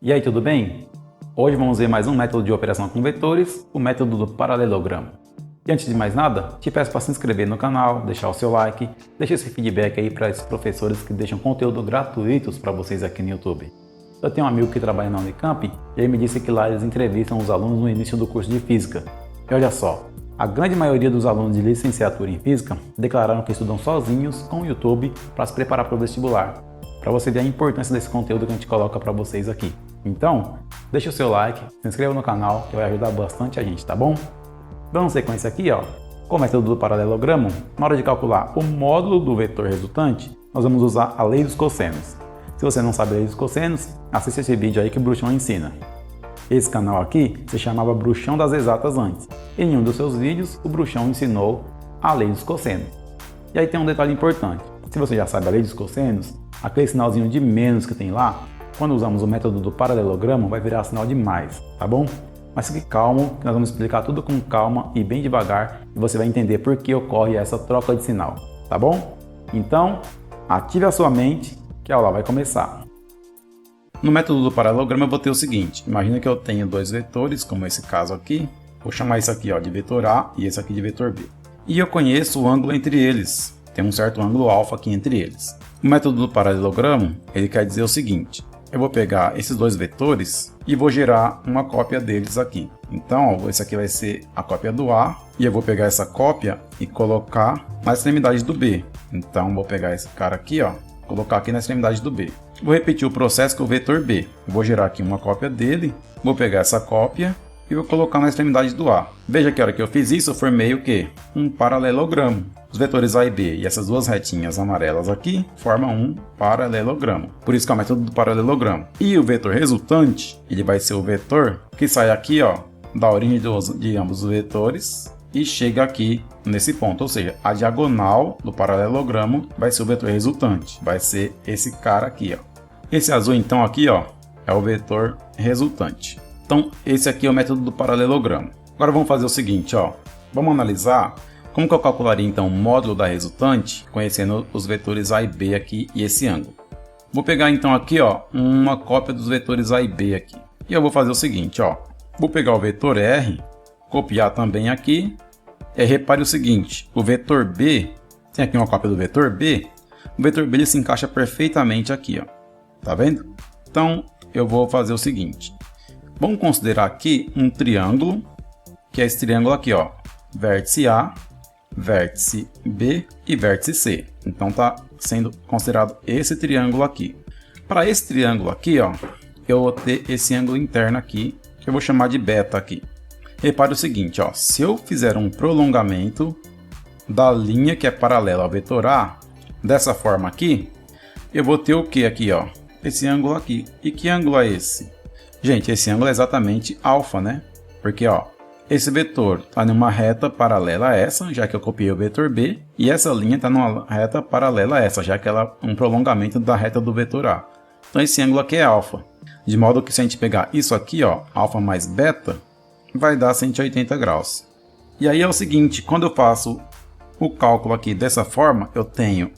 E aí, tudo bem? Hoje vamos ver mais um método de operação com vetores, o método do paralelogramo. E antes de mais nada, te peço para se inscrever no canal, deixar o seu like, deixar esse feedback aí para esses professores que deixam conteúdo gratuitos para vocês aqui no YouTube. Eu tenho um amigo que trabalha na Unicamp e ele me disse que lá eles entrevistam os alunos no início do curso de Física. E olha só, a grande maioria dos alunos de licenciatura em Física declararam que estudam sozinhos com o YouTube para se preparar para o vestibular, para você ver a importância desse conteúdo que a gente coloca para vocês aqui. Então, deixa o seu like, se inscreva no canal que vai ajudar bastante a gente, tá bom? Dando sequência aqui, com o método do paralelogramo, na hora de calcular o módulo do vetor resultante, nós vamos usar a lei dos cossenos. Se você não sabe a lei dos cossenos, assista esse vídeo aí que o Bruxão ensina. Esse canal aqui se chamava Bruxão das Exatas antes. Em um dos seus vídeos, o Bruxão ensinou a lei dos cossenos. E aí tem um detalhe importante. Se você já sabe a lei dos cossenos, aquele sinalzinho de menos que tem lá, quando usamos o método do paralelogramo, vai virar sinal de mais, tá bom? Mas fique calmo, que nós vamos explicar tudo com calma e bem devagar, e você vai entender por que ocorre essa troca de sinal, tá bom? Então, ative a sua mente, que a aula vai começar. No método do paralelogramo eu vou ter o seguinte, imagina que eu tenho dois vetores, como esse caso aqui, vou chamar isso aqui de vetor A e esse aqui de vetor B. E eu conheço o ângulo entre eles, tem um certo ângulo alfa aqui entre eles. O método do paralelogramo, ele quer dizer o seguinte, eu vou pegar esses dois vetores e vou gerar uma cópia deles aqui. Então, esse aqui vai ser a cópia do A, e eu vou pegar essa cópia e colocar na extremidade do B. Então, vou pegar esse cara aqui, colocar aqui na extremidade do B. Vou repetir o processo com o vetor B. Vou gerar aqui uma cópia dele, vou pegar essa cópia e vou colocar na extremidade do A. Veja que a hora que eu fiz isso, eu formei o quê? Um paralelogramo. Os vetores A e B e essas duas retinhas amarelas aqui formam um paralelogramo. Por isso que é o método do paralelogramo. E o vetor resultante, ele vai ser o vetor que sai aqui, da origem de ambos os vetores e chega aqui nesse ponto. Ou seja, a diagonal do paralelogramo vai ser o vetor resultante. Vai ser esse cara aqui, Esse azul, então, aqui, é o vetor resultante. Então, esse aqui é o método do paralelogramo. Agora vamos fazer o seguinte, Vamos analisar como que eu calcularia então o módulo da resultante, conhecendo os vetores A e B aqui e esse ângulo. Vou pegar então aqui, uma cópia dos vetores A e B aqui. E eu vou fazer o seguinte, Vou pegar o vetor R, copiar também aqui. E repare o seguinte, o vetor B, tem aqui uma cópia do vetor B. O vetor B ele se encaixa perfeitamente aqui, Tá vendo? Então, eu vou fazer o seguinte. Vamos considerar aqui um triângulo, que é esse triângulo aqui, vértice A, vértice B e vértice C. Então está sendo considerado esse triângulo aqui. Para esse triângulo aqui, eu vou ter esse ângulo interno aqui, que eu vou chamar de beta aqui. Repare o seguinte, se eu fizer um prolongamento da linha que é paralela ao vetor A, dessa forma aqui, eu vou ter o que aqui, esse ângulo aqui. E que ângulo é esse? Gente, esse ângulo é exatamente alfa, né? Porque, esse vetor está numa reta paralela a essa, já que eu copiei o vetor B, e essa linha está numa reta paralela a essa, já que ela é um prolongamento da reta do vetor A. Então esse ângulo aqui é alfa. De modo que se a gente pegar isso aqui, alfa mais beta, vai dar 180 graus. E aí é o seguinte, quando eu faço o cálculo aqui dessa forma, eu tenho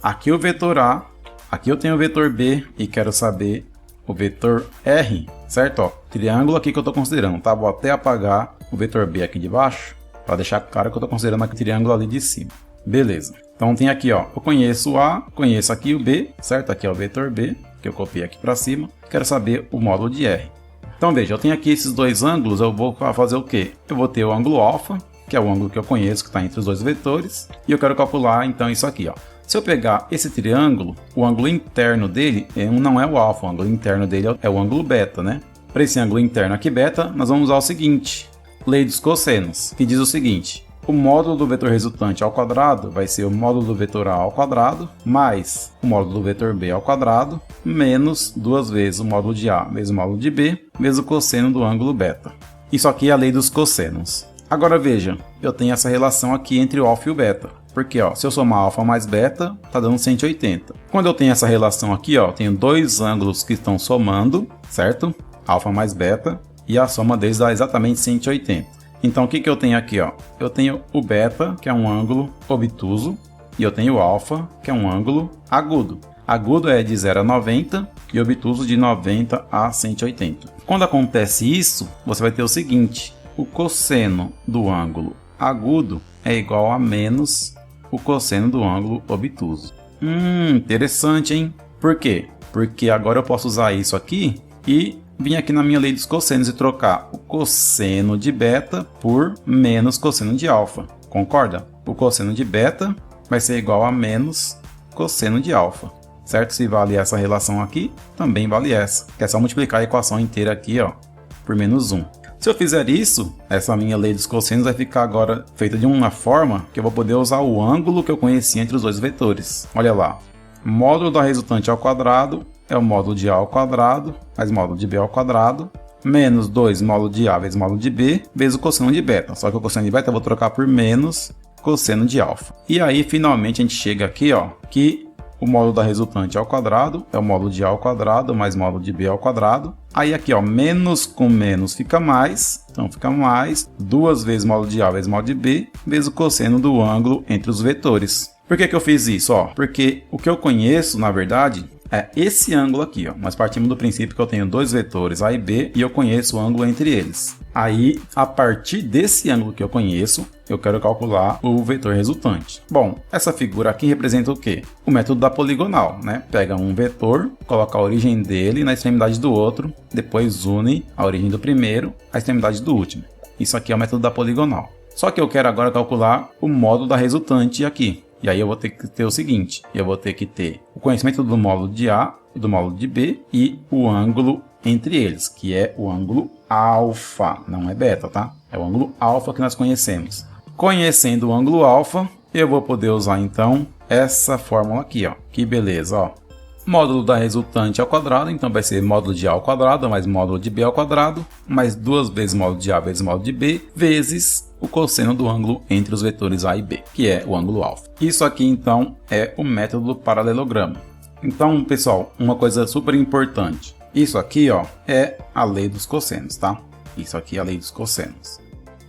aqui o vetor A, aqui eu tenho o vetor B e quero saber o vetor R, certo? Triângulo aqui que eu estou considerando, tá? Vou até apagar o vetor B aqui de baixo, para deixar claro que eu estou considerando aquele triângulo ali de cima. Beleza. Então tem aqui, eu conheço o A, conheço aqui o B, certo? Aqui é o vetor B, que eu copiei aqui para cima. Quero saber o módulo de R. Então veja, eu tenho aqui esses dois ângulos, eu vou fazer o quê? Eu vou ter o ângulo alfa, que é o ângulo que eu conheço, que está entre os dois vetores, e eu quero calcular então isso aqui, Se eu pegar esse triângulo, o ângulo interno dele não é o alfa, o ângulo interno dele é o ângulo beta, né? Para esse ângulo interno aqui beta, nós vamos usar o seguinte, lei dos cossenos, que diz o seguinte, o módulo do vetor resultante ao quadrado vai ser o módulo do vetor A ao quadrado, mais o módulo do vetor B ao quadrado, menos duas vezes o módulo de A vezes o módulo de B, vezes o cosseno do ângulo beta. Isso aqui é a lei dos cossenos. Agora veja, eu tenho essa relação aqui entre o alfa e o beta. Porque, se eu somar alfa mais beta, tá dando 180. Quando eu tenho essa relação aqui, eu tenho dois ângulos que estão somando, certo? Alfa mais beta, e a soma deles dá exatamente 180. Então, o que eu tenho aqui, Eu tenho o beta, que é um ângulo obtuso, e eu tenho o alfa, que é um ângulo agudo. Agudo é de 0 a 90 e obtuso de 90 a 180. Quando acontece isso, você vai ter o seguinte: o cosseno do ângulo agudo é igual a menos o cosseno do ângulo obtuso. Interessante, hein? Por quê? Porque agora eu posso usar isso aqui e vir aqui na minha lei dos cossenos e trocar o cosseno de beta por menos cosseno de alfa. Concorda? O cosseno de beta vai ser igual a menos cosseno de alfa. Certo? Se vale essa relação aqui, também vale essa. Que é só multiplicar a equação inteira aqui, ó, por menos 1. Se eu fizer isso, essa minha lei dos cossenos vai ficar agora feita de uma forma que eu vou poder usar o ângulo que eu conheci entre os dois vetores. Olha lá. Módulo da resultante ao quadrado é o módulo de A ao quadrado, mais módulo de B ao quadrado, menos 2 módulo de A vezes módulo de B, vezes o cosseno de beta. Só que o cosseno de beta eu vou trocar por menos cosseno de alfa. E aí, finalmente, a gente chega aqui, ó, que o módulo da resultante ao quadrado é o módulo de A ao quadrado, mais módulo de B ao quadrado. Aí aqui, ó, menos com menos fica mais, então fica mais 2 vezes módulo de A vezes módulo de B, vezes o cosseno do ângulo entre os vetores. Por que eu fiz isso? Ó, porque o que eu conheço, na verdade, é esse ângulo aqui, ó. Mas partimos do princípio que eu tenho dois vetores A e B e eu conheço o ângulo entre eles. Aí, a partir desse ângulo que eu conheço, eu quero calcular o vetor resultante. Bom, essa figura aqui representa o quê? O método da poligonal, né? Pega um vetor, coloca a origem dele na extremidade do outro, depois une a origem do primeiro à extremidade do último. Isso aqui é o método da poligonal. Só que eu quero agora calcular o módulo da resultante aqui. E aí eu vou ter que ter o seguinte, eu vou ter que ter o conhecimento do módulo de A e do módulo de B e o ângulo entre eles, que é o ângulo alfa, não é beta, tá? É o ângulo alfa que nós conhecemos. Conhecendo o ângulo alfa, eu vou poder usar então essa fórmula aqui, ó. Que beleza, ó. Módulo da resultante ao quadrado, então vai ser módulo de A ao quadrado mais módulo de B ao quadrado, mais 2 vezes módulo de A vezes módulo de B, vezes o cosseno do ângulo entre os vetores A e B, que é o ângulo alfa. Isso aqui, então, é o método do paralelogramo. Então, pessoal, uma coisa super importante. Isso aqui, ó, é a lei dos cossenos, tá? Isso aqui é a lei dos cossenos.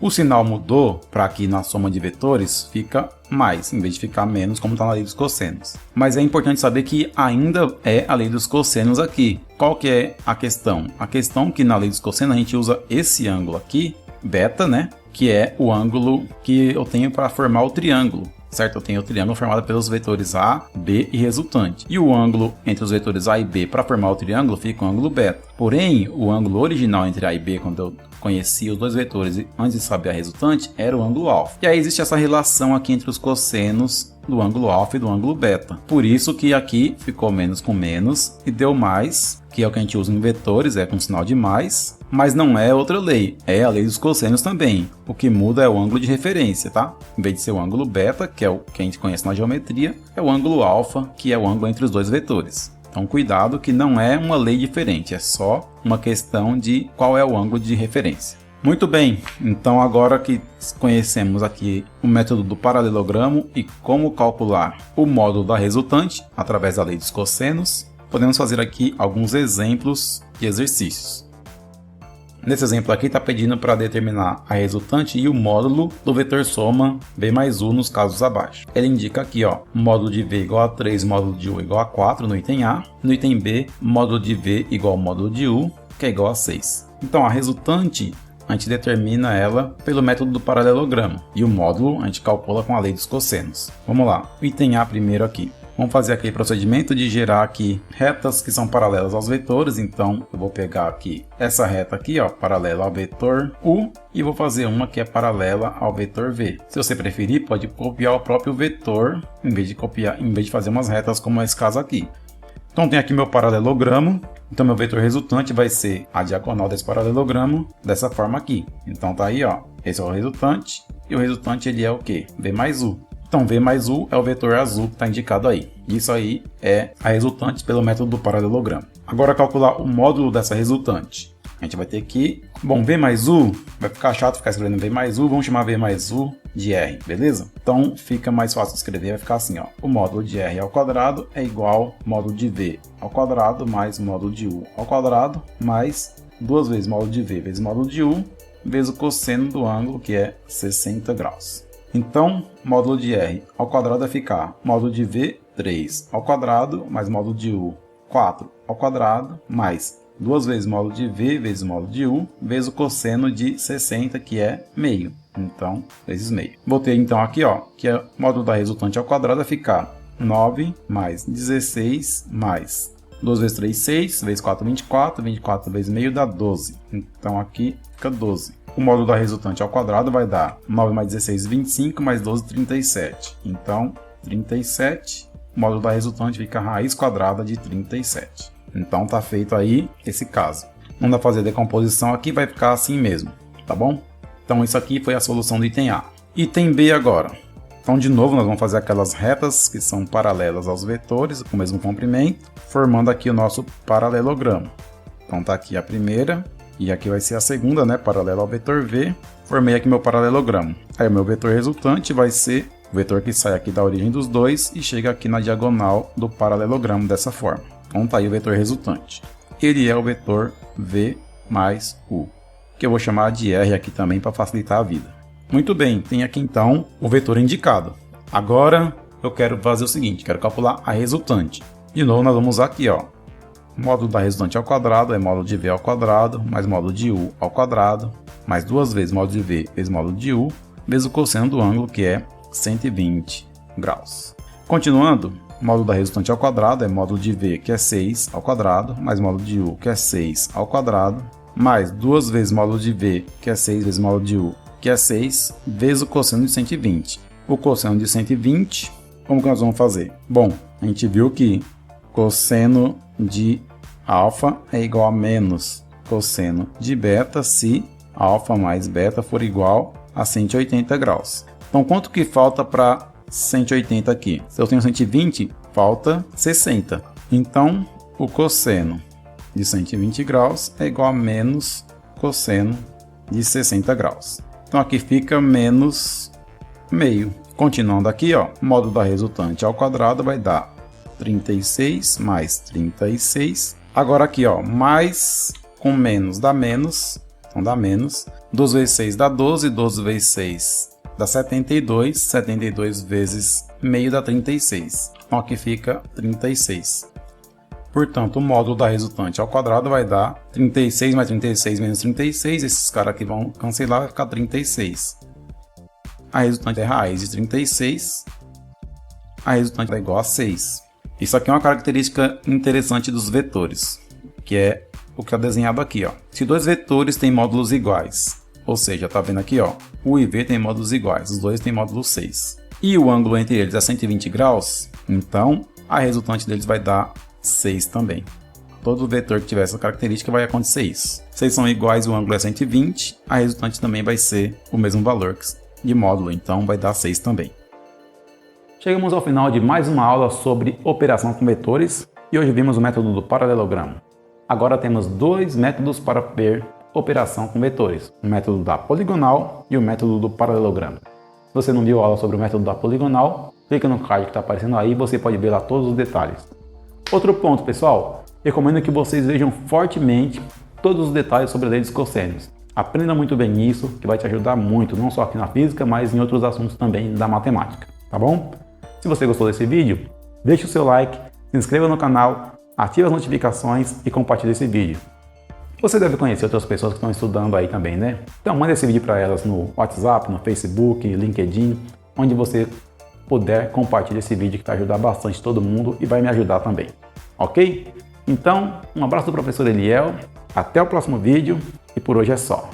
O sinal mudou para aqui na soma de vetores fica mais, em vez de ficar menos, como está na lei dos cossenos. Mas é importante saber que ainda é a lei dos cossenos aqui. Qual que é a questão? A questão é que na lei dos cossenos a gente usa esse ângulo aqui, beta, né? Que é o ângulo que eu tenho para formar o triângulo. Certo? Eu tenho o triângulo formado pelos vetores A, B e resultante. E o ângulo entre os vetores A e B para formar o triângulo fica o ângulo beta. Porém, o ângulo original entre A e B, quando eu conhecia os dois vetores antes de saber a resultante, era o ângulo alfa. E aí existe essa relação aqui entre os cossenos do ângulo alfa e do ângulo beta. Por isso que aqui ficou menos com menos e deu mais, que é o que a gente usa em vetores, é com sinal de mais, mas não é outra lei, é a lei dos cossenos também. O que muda é o ângulo de referência, tá? Em vez de ser o ângulo beta, que é o que a gente conhece na geometria, é o ângulo alfa, que é o ângulo entre os dois vetores. Então cuidado que não é uma lei diferente, é só uma questão de qual é o ângulo de referência. Muito bem, então agora que conhecemos aqui o método do paralelogramo e como calcular o módulo da resultante através da lei dos cossenos, podemos fazer aqui alguns exemplos de exercícios. Nesse exemplo aqui está pedindo para determinar a resultante e o módulo do vetor soma B mais U nos casos abaixo. Ele indica aqui, ó, módulo de V igual a 3, módulo de U igual a 4 no item A. No item B, módulo de V igual ao módulo de U, que é igual a 6. Então a resultante a gente determina ela pelo método do paralelogramo e o módulo a gente calcula com a lei dos cossenos. Vamos lá, o item A primeiro aqui. Vamos fazer aquele procedimento de gerar aqui retas que são paralelas aos vetores. Então, eu vou pegar aqui essa reta aqui, ó, paralela ao vetor U, e vou fazer uma que é paralela ao vetor V. Se você preferir, pode copiar o próprio vetor, em vez de fazer umas retas como esse caso aqui. Então, tem aqui meu paralelogramo. Então, meu vetor resultante vai ser a diagonal desse paralelogramo dessa forma aqui. Então, tá aí, ó, esse é o resultante, e o resultante ele é o quê? V mais U. Então, V mais U é o vetor azul que está indicado aí. Isso aí é a resultante pelo método do paralelogramo. Agora, calcular o módulo dessa resultante. A gente vai ter que... Bom, V mais U, vai ficar chato ficar escrevendo V mais U, vamos chamar V mais U de R, beleza? Então, fica mais fácil de escrever, vai ficar assim, ó. O módulo de R ao quadrado é igual ao módulo de V ao quadrado mais módulo de U ao quadrado, mais 2 vezes módulo de V vezes módulo de U, vezes o cosseno do ângulo, que é 60 graus. Então, módulo de R ao quadrado vai ficar módulo de V 3 ao quadrado, mais módulo de U, 4 ao quadrado, mais 2 vezes módulo de V vezes módulo de U, vezes o cosseno de 60, que é meio. Então, vezes meio. Botei então aqui, ó, que o módulo da resultante ao quadrado vai ficar 9 mais 16 mais 2 vezes 3, 6, vezes 4, 24, 24 vezes meio dá 12. Então aqui fica 12. O módulo da resultante ao quadrado vai dar 9 mais 16, 25, mais 12, 37. Então, 37, o módulo da resultante fica a raiz quadrada de 37. Então tá feito aí esse caso. Não dá para fazer decomposição aqui, vai ficar assim mesmo, tá bom? Então isso aqui foi a solução do item A. Item B agora. Então de novo nós vamos fazer aquelas retas que são paralelas aos vetores com o mesmo comprimento, formando aqui o nosso paralelogramo. Então tá aqui a primeira e aqui vai ser a segunda, né, paralela ao vetor V. Formei aqui meu paralelogramo. Aí o meu vetor resultante vai ser o vetor que sai aqui da origem dos dois e chega aqui na diagonal do paralelogramo dessa forma. Então tá aí o vetor resultante. Ele é o vetor V mais U, que eu vou chamar de R aqui também para facilitar a vida. Muito bem, tem aqui então o vetor indicado. Agora eu quero fazer o seguinte, quero calcular a resultante. De novo nós vamos usar aqui, ó, módulo da resultante ao quadrado é módulo de V ao quadrado, mais módulo de U ao quadrado, mais 2 vezes módulo de V vezes módulo de U, vezes o cosseno do ângulo, que é 120 graus. Continuando, módulo da resultante ao quadrado é módulo de V, que é 6 ao quadrado, mais módulo de U, que é 6 ao quadrado, mais 2 vezes módulo de V, que é 6 vezes módulo de U, que é 6, vezes o cosseno de 120. O cosseno de 120, como que nós vamos fazer? Bom, a gente viu que cosseno de alfa é igual a menos cosseno de beta se alfa mais beta for igual a 180 graus. Então, quanto que falta para 180 aqui? Se eu tenho 120, falta 60. Então, o cosseno de 120 graus é igual a menos cosseno de 60 graus. Então, aqui fica menos meio. Continuando aqui, ó, módulo da resultante ao quadrado vai dar 36 mais 36. Agora aqui, ó, mais com menos dá menos. Então, dá menos. 2 vezes 6 dá 12. 12 vezes 6 dá 72. 72 vezes meio dá 36. Então, aqui fica 36. Portanto, o módulo da resultante ao quadrado vai dar 36 mais 36 menos 36. Esses caras aqui vão cancelar, vai ficar 36. A resultante é raiz de 36. A resultante é igual a 6. Isso aqui é uma característica interessante dos vetores, que é o que é desenhado aqui, ó. Se dois vetores têm módulos iguais, ou seja, tá vendo aqui, ó, U e V têm módulos iguais, os dois têm módulo 6. E o ângulo entre eles é 120 graus, então a resultante deles vai dar 6 também. Todo vetor que tiver essa característica vai acontecer isso. Se eles são iguais, o ângulo é 120, a resultante também vai ser o mesmo valor de módulo, então vai dar 6 também. Chegamos ao final de mais uma aula sobre operação com vetores e hoje vimos o método do paralelogramo. Agora temos dois métodos para ver operação com vetores, o método da poligonal e o método do paralelogramo. Se você não viu a aula sobre o método da poligonal, clica no card que está aparecendo aí e você pode ver lá todos os detalhes. Outro ponto, pessoal, recomendo que vocês vejam fortemente todos os detalhes sobre a lei dos cossênios. Aprenda muito bem isso, que vai te ajudar muito, não só aqui na física, mas em outros assuntos também da matemática, tá bom? Se você gostou desse vídeo, deixe o seu like, se inscreva no canal, ative as notificações e compartilhe esse vídeo. Você deve conhecer outras pessoas que estão estudando aí também, né? Então manda esse vídeo para elas no WhatsApp, no Facebook, LinkedIn, onde você puder, compartilhe esse vídeo que vai ajudar bastante todo mundo e vai me ajudar também, ok? Então, um abraço do professor Eliel, até o próximo vídeo e por hoje é só.